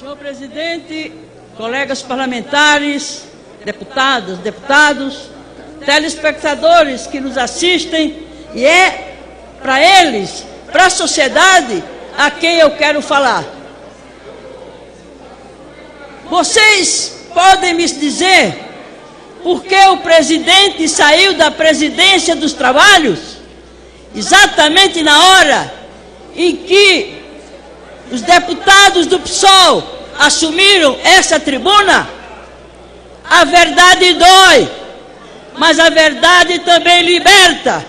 Senhor presidente, colegas parlamentares, deputadas, deputados, telespectadores que nos assistem, e é para eles, para a sociedade, a quem eu quero falar. Vocês podem me dizer por que o presidente saiu da presidência dos trabalhos? Exatamente na hora em que os deputados do PSOL assumiram essa tribuna. A verdade dói, mas a verdade também liberta.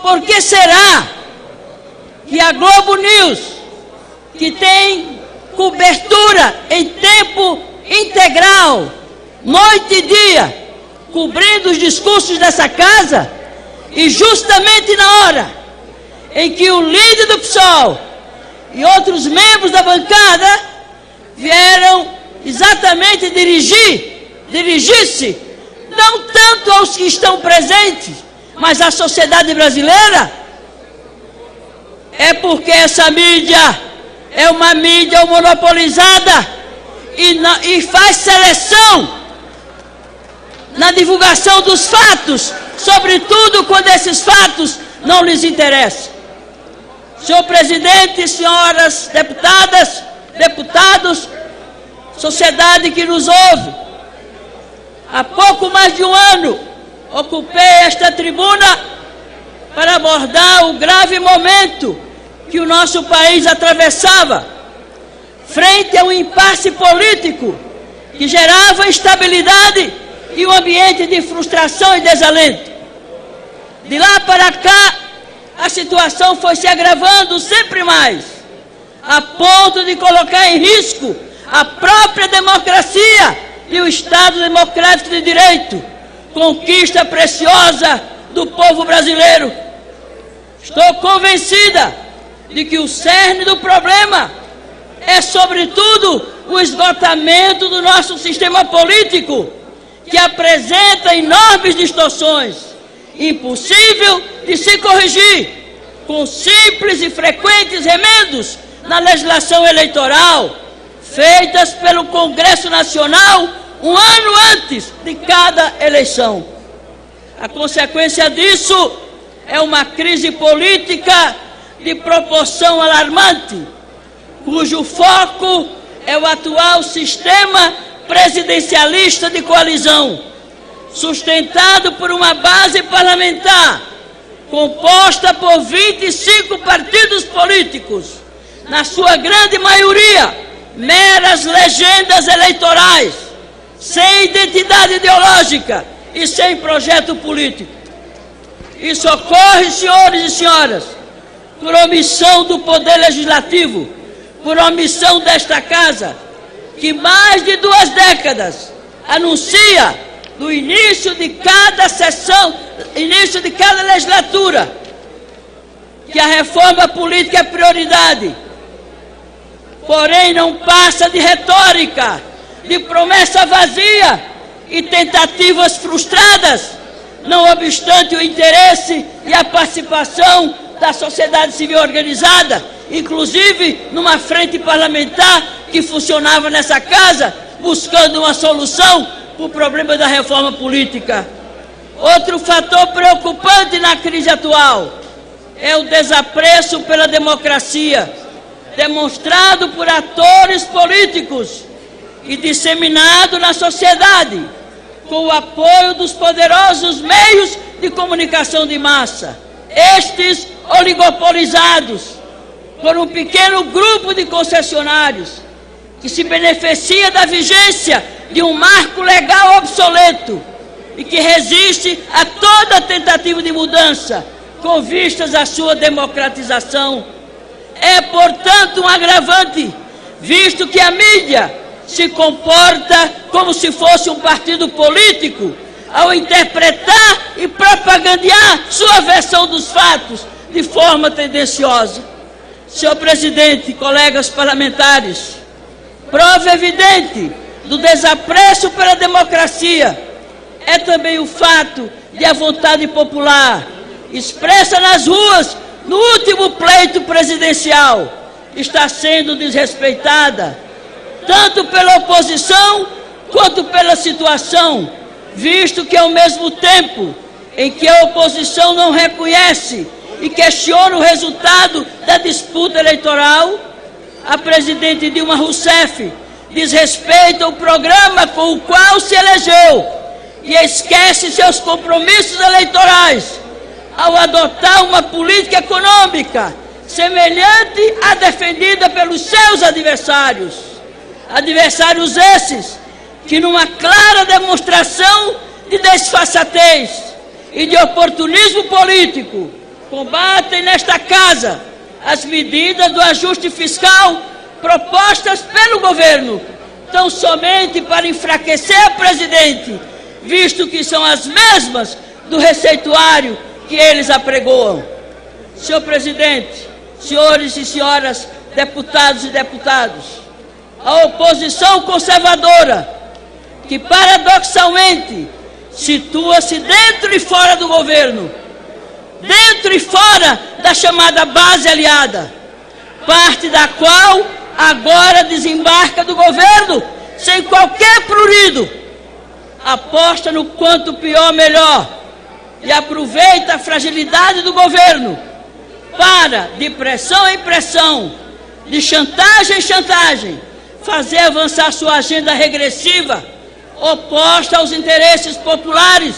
Por que será que a Globo News, que tem cobertura em tempo integral, noite e dia, cobrindo os discursos dessa casa, e justamente na hora em que o líder do PSOL e outros membros da bancada vieram exatamente dirigir-se não tanto aos que estão presentes, mas à sociedade brasileira, é porque essa mídia é uma mídia monopolizada e faz seleção na divulgação dos fatos, sobretudo quando esses fatos não lhes interessam. Senhor presidente, senhoras deputadas, deputados, sociedade que nos ouve, há pouco mais de um ano ocupei esta tribuna para abordar o grave momento que o nosso país atravessava, frente a um impasse político que gerava instabilidade e um ambiente de frustração e desalento. De lá para cá, a situação foi se agravando sempre mais, a ponto de colocar em risco a própria democracia e o Estado Democrático de Direito, conquista preciosa do povo brasileiro. Estou convencida de que o cerne do problema é, sobretudo, o esgotamento do nosso sistema político, que apresenta enormes distorções, impossível de se corrigir, com simples e frequentes remendos na legislação eleitoral, feitas pelo Congresso Nacional um ano antes de cada eleição. A consequência disso é uma crise política de proporção alarmante, cujo foco é o atual sistema presidencialista de coalizão, sustentado por uma base parlamentar composta por 25 partidos políticos, na sua grande maioria meras legendas eleitorais, sem identidade ideológica e sem projeto político. Isso ocorre, senhores e senhoras, por omissão do Poder Legislativo, por omissão desta Casa, que mais de 2 décadas anuncia no início de cada sessão, início de cada legislatura, que a reforma política é prioridade, porém não passa de retórica, de promessa vazia e tentativas frustradas, não obstante o interesse e a participação da sociedade civil organizada, inclusive numa frente parlamentar que funcionava nessa casa, buscando uma solução para o problema da reforma política. Outro fator preocupante na crise atual é o desapreço pela democracia, demonstrado por atores políticos e disseminado na sociedade, com o apoio dos poderosos meios de comunicação de massa, estes oligopolizados por um pequeno grupo de concessionários, que se beneficia da vigência de um marco legal obsoleto e que resiste a toda tentativa de mudança com vistas à sua democratização. É, portanto, um agravante, visto que a mídia se comporta como se fosse um partido político ao interpretar e propagandear sua versão dos fatos de forma tendenciosa. Senhor presidente, colegas parlamentares, prova evidente do desapreço pela democracia é também o fato de a vontade popular, expressa nas ruas no último pleito presidencial, está sendo desrespeitada, tanto pela oposição quanto pela situação, visto que ao mesmo tempo em que a oposição não reconhece e questiona o resultado da disputa eleitoral, a presidente Dilma Rousseff desrespeita o programa com o qual se elegeu e esquece seus compromissos eleitorais ao adotar uma política econômica semelhante à defendida pelos seus adversários. Adversários esses que, numa clara demonstração de desfaçatez e de oportunismo político, combatem nesta casa as medidas do ajuste fiscal propostas pelo governo, tão somente para enfraquecer a presidente, visto que são as mesmas do receituário que eles apregoam. Senhor presidente, senhores e senhoras deputados e deputadas, a oposição conservadora, que paradoxalmente situa-se dentro e fora do governo, dentro e fora da chamada base aliada, parte da qual agora desembarca do governo sem qualquer prurido, aposta no quanto pior melhor e aproveita a fragilidade do governo para, de pressão em pressão, de chantagem em chantagem, fazer avançar sua agenda regressiva, oposta aos interesses populares,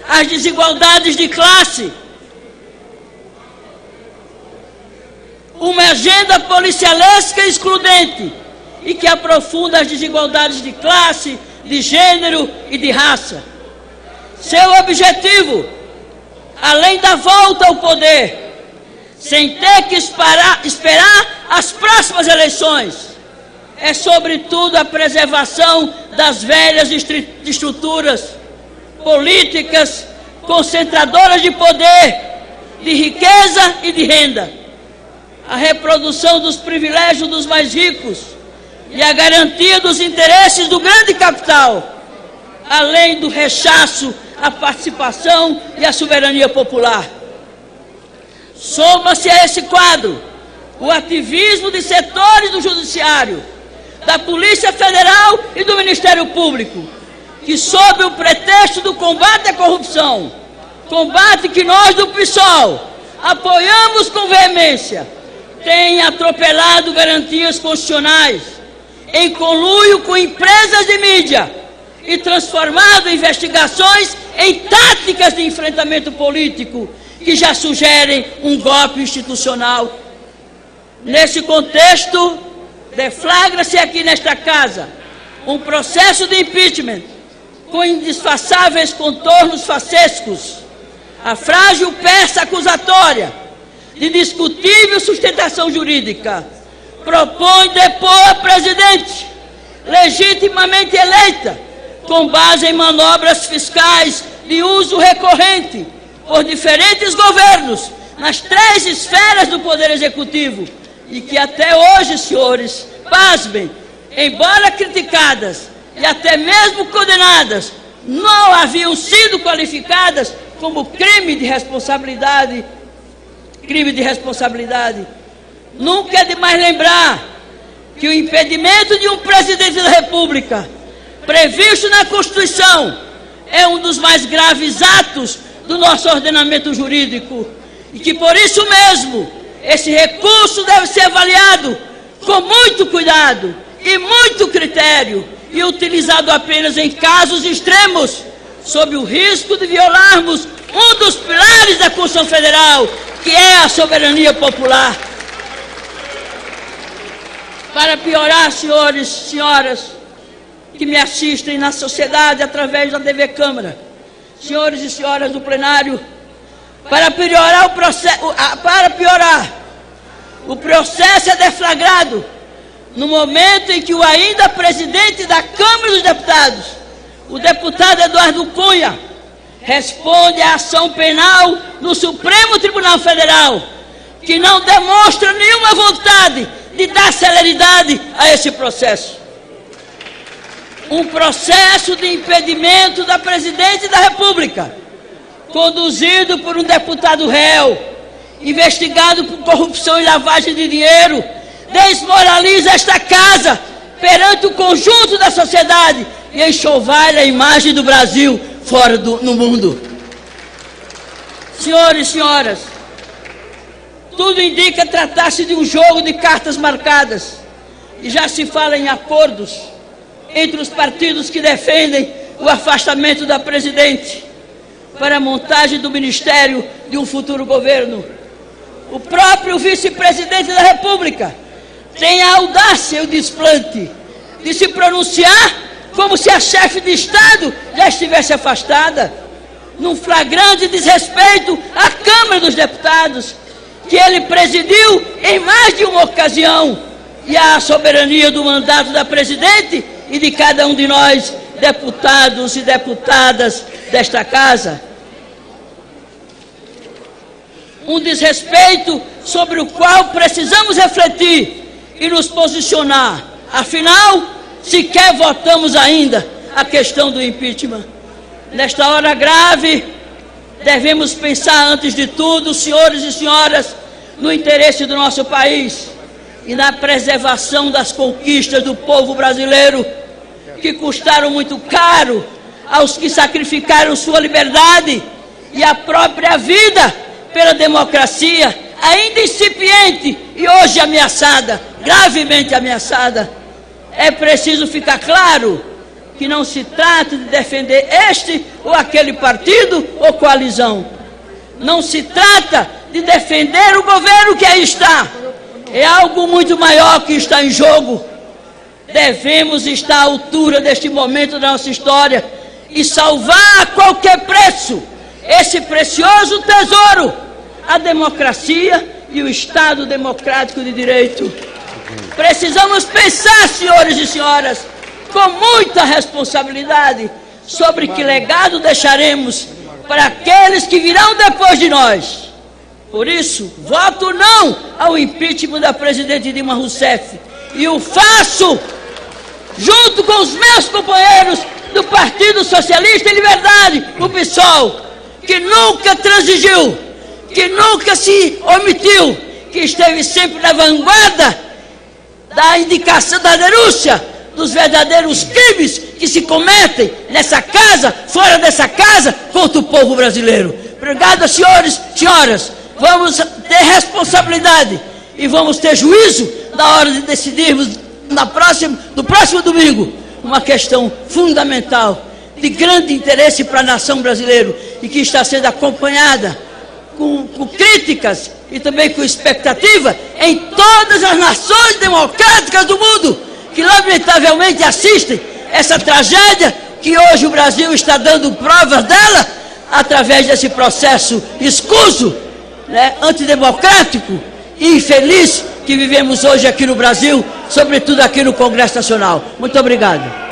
às desigualdades de classe, uma agenda policialesca excludente e que aprofunda as desigualdades de classe, de gênero e de raça. Seu objetivo, além da volta ao poder, sem ter que esperar as próximas eleições, é sobretudo a preservação das velhas estruturas políticas concentradoras de poder, de riqueza e de renda, a reprodução dos privilégios dos mais ricos e a garantia dos interesses do grande capital, além do rechaço à participação e à soberania popular. Soma-se a esse quadro o ativismo de setores do Judiciário, da Polícia Federal e do Ministério Público, que, sob o pretexto do combate à corrupção, combate que nós do PSOL apoiamos com veemência, têm atropelado garantias constitucionais, em conluio com empresas de mídia e transformado investigações em táticas de enfrentamento político que já sugerem um golpe institucional. Nesse contexto, deflagra-se aqui nesta casa um processo de impeachment com indisfaçáveis contornos facescos. A frágil peça acusatória, de discutível sustentação jurídica, propõe depor a presidente, legitimamente eleita, com base em manobras fiscais de uso recorrente por diferentes governos nas 3 esferas do Poder Executivo e que até hoje, senhores, pasmem, embora criticadas e até mesmo condenadas, não haviam sido qualificadas como crime de responsabilidade. Nunca é demais lembrar que o impedimento de um presidente da República, previsto na Constituição, é um dos mais graves atos do nosso ordenamento jurídico e que, por isso mesmo, esse recurso deve ser avaliado com muito cuidado e muito critério e utilizado apenas em casos extremos, sob o risco de violarmos um dos pilares da Constituição Federal, que é a soberania popular. Para piorar, senhores e senhoras que me assistem na sociedade através da TV Câmara, senhores e senhoras do plenário, para piorar, o processo é deflagrado no momento em que o ainda presidente da Câmara dos Deputados, o deputado Eduardo Cunha, responde à ação penal no Supremo Tribunal Federal, que não demonstra nenhuma vontade de dar celeridade a esse processo. Um processo de impedimento da presidente da República, conduzido por um deputado réu, investigado por corrupção e lavagem de dinheiro, desmoraliza esta casa perante o conjunto da sociedade e enxovalha a imagem do Brasil fora no mundo. Senhores e senhoras, tudo indica tratar-se de um jogo de cartas marcadas e já se fala em acordos entre os partidos que defendem o afastamento da presidente para a montagem do ministério de um futuro governo. O próprio vice-presidente da República tem a audácia e o desplante de se pronunciar como se a chefe de Estado já estivesse afastada, num flagrante desrespeito à Câmara dos Deputados, que ele presidiu em mais de uma ocasião, e à soberania do mandato da presidente e de cada um de nós, deputados e deputadas desta casa. Um desrespeito sobre o qual precisamos refletir e nos posicionar. Afinal, sequer votamos ainda a questão do impeachment. Nesta hora grave, devemos pensar antes de tudo, senhores e senhoras, no interesse do nosso país e na preservação das conquistas do povo brasileiro, que custaram muito caro aos que sacrificaram sua liberdade e a própria vida pela democracia, ainda incipiente e hoje ameaçada, gravemente ameaçada. É preciso ficar claro que não se trata de defender este ou aquele partido ou coalizão. Não se trata de defender o governo que aí está. É algo muito maior que está em jogo. Devemos estar à altura deste momento da nossa história e salvar a qualquer preço esse precioso tesouro, a democracia e o Estado democrático de direito. Precisamos pensar, senhores e senhoras, com muita responsabilidade sobre que legado deixaremos para aqueles que virão depois de nós. Por isso, voto não ao impeachment da presidente Dilma Rousseff e o faço junto com os meus companheiros do Partido Socialista e Liberdade, o PSOL, que nunca transigiu, que nunca se omitiu, que esteve sempre na vanguarda da indicação, da denúncia dos verdadeiros crimes que se cometem nessa casa, fora dessa casa, contra o povo brasileiro. Obrigado, senhores e senhoras. Vamos ter responsabilidade e vamos ter juízo na hora de decidirmos no próximo domingo uma questão fundamental, de grande interesse para a nação brasileira e que está sendo acompanhada com críticas e também com expectativa em todas as nações democráticas do mundo, que lamentavelmente assistem essa tragédia que hoje o Brasil está dando provas dela através desse processo escuso, antidemocrático e infeliz que vivemos hoje aqui no Brasil, sobretudo aqui no Congresso Nacional. Muito obrigado.